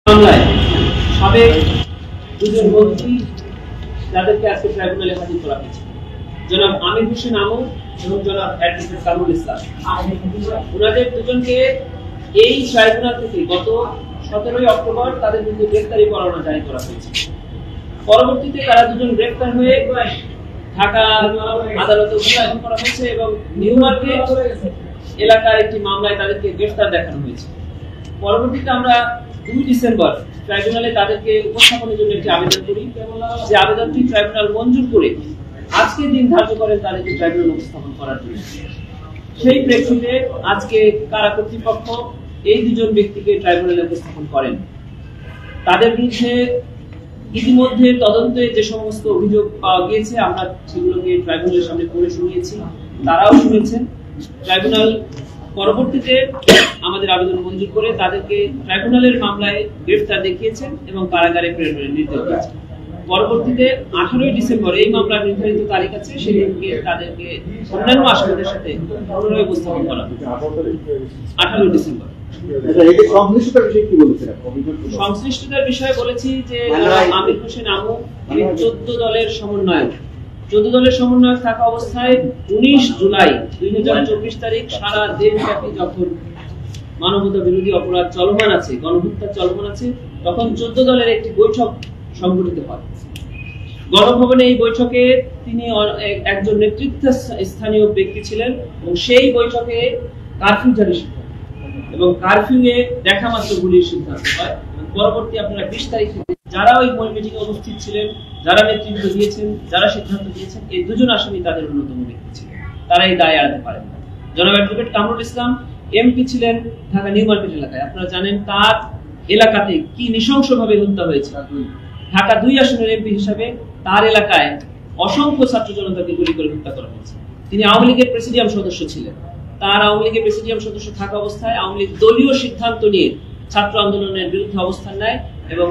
মামলায় সাবেক দুজন মন্ত্রী যাদেরকে আজকে ট্রাইব্যুনালে হাজির করা হয়েছে, জনাব আমির হোসেন আমু এবং জনাব অ্যাডভোকেট কামরুল ইসলাম, ওনাদের দুজনকে এই ট্রাইব্যুনাল থেকে গত 17 অক্টোবর তাদের বিরুদ্ধে গ্রেফতারি পরোয়ানা জারি করা হয়েছে। পরবর্তীতে তারা দুজন গ্রেফতার হয়ে ঢাকা আদালতে উপস্থাপন করা হয়েছে এবং নিউ মার্কেট এলাকার একটি মামলায় তাদেরকে গ্রেফতার দেখানো হয়েছে। পরবর্তীতে আমরা 2 ডিসেম্বর ট্রাইব্যুনালে তাদেরকে উপস্থাপনের জন্য একটি আবেদন করি, যে আবেদনটি ট্রাইব্যুনাল মঞ্জুর করে আজকে দিন ধার্য করেন তাদেরকে ট্রাইব্যুনাল উপস্থাপন করার জন্য। সেই প্রেক্ষিতে আজকে কারা কর্তৃপক্ষ এই দুজন ব্যক্তিকে ট্রাইব্যুনালে উপস্থাপন করেন। তাদের বিরুদ্ধে ইতিমধ্যে তদন্তে যে সমস্ত অভিযোগ পাওয়া গিয়েছে আমরা সেগুলোকে ট্রাইব্যুনালের সামনে পড়ে শুনিয়েছি, তারাও শুনেছেন। ট্রাইব্যুনাল পরবর্তীতে আমাদের আবেদন মঞ্জুর করে তাদেরকে ট্রাইব্যুনালের মামলায় গ্রেফতার দেখিয়েছেন এবং কারাগারে প্রেরণের নির্দেশ দিয়েছেন। পরবর্তীতে 18 ডিসেম্বর এই মামলার নির্ধারিত তারিখ আছে, সেদিনকে তাদেরকে অন্যান্য আসামিদের সাথে পুনরায় উপস্থাপন করা হবে 18 ডিসেম্বর। সংশ্লিষ্টতার বিষয়ে বলেছি যে আমির হোসেন আমু 14 দলের সমন্বয়ক। 14 দলের সমন্বয়ক থাকা অবস্থায় 19 জুলাই 2024 তারিখ সারা দেশব্যাপী যখন মানবতা বিরোধী অপরাধ চলমান আছে, গণহত্যা চলমান আছে, তখন 14 দলের একটি বৈঠক সংগঠিত হয় গণভবনে। এই বৈঠকে তিনি একজন নেতৃত্ব স্থানীয় ব্যক্তি ছিলেন এবং সেই বৈঠকে কারফিউ জারির সিদ্ধান্ত এবং কারফিউয়ে দেখা মাত্র গুলির সিদ্ধান্ত হয়। পরবর্তী আপনারা 20 তারিখ যারা ওই মিটিংয়ে উপস্থিত ছিলেন, যারা নেতৃত্ব দিয়েছেন, যারা সিদ্ধান্ত দিয়েছেন, এই দুজন আসামি তাদের অন্যতম ব্যক্তি ছিলেন, তারা এই দায় এড়াতে পারেন না। জনাব অ্যাডভোকেট কামরুল ইসলাম এমপি ছিলেন ঢাকা নিউ মার্কেট এলাকায়। আপনারা জানেন তার এলাকাতে কি নৃশংসভাবে হত্যা হয়েছে। ঢাকা 2 আসনের এমপি হিসাবে তার এলাকায় অসংখ্য ছাত্র জনতাকে গুলি করে হত্যা করা হয়েছে। তিনি আওয়ামী লীগের প্রেসিডিয়াম সদস্য ছিলেন। তার আওয়ামী লীগের প্রেসিডিয়াম সদস্য থাকা অবস্থায় আওয়ামী লীগ দলীয় সিদ্ধান্ত নিয়ে ছাত্র আন্দোলনের বিরুদ্ধে অবস্থান নেয় এবং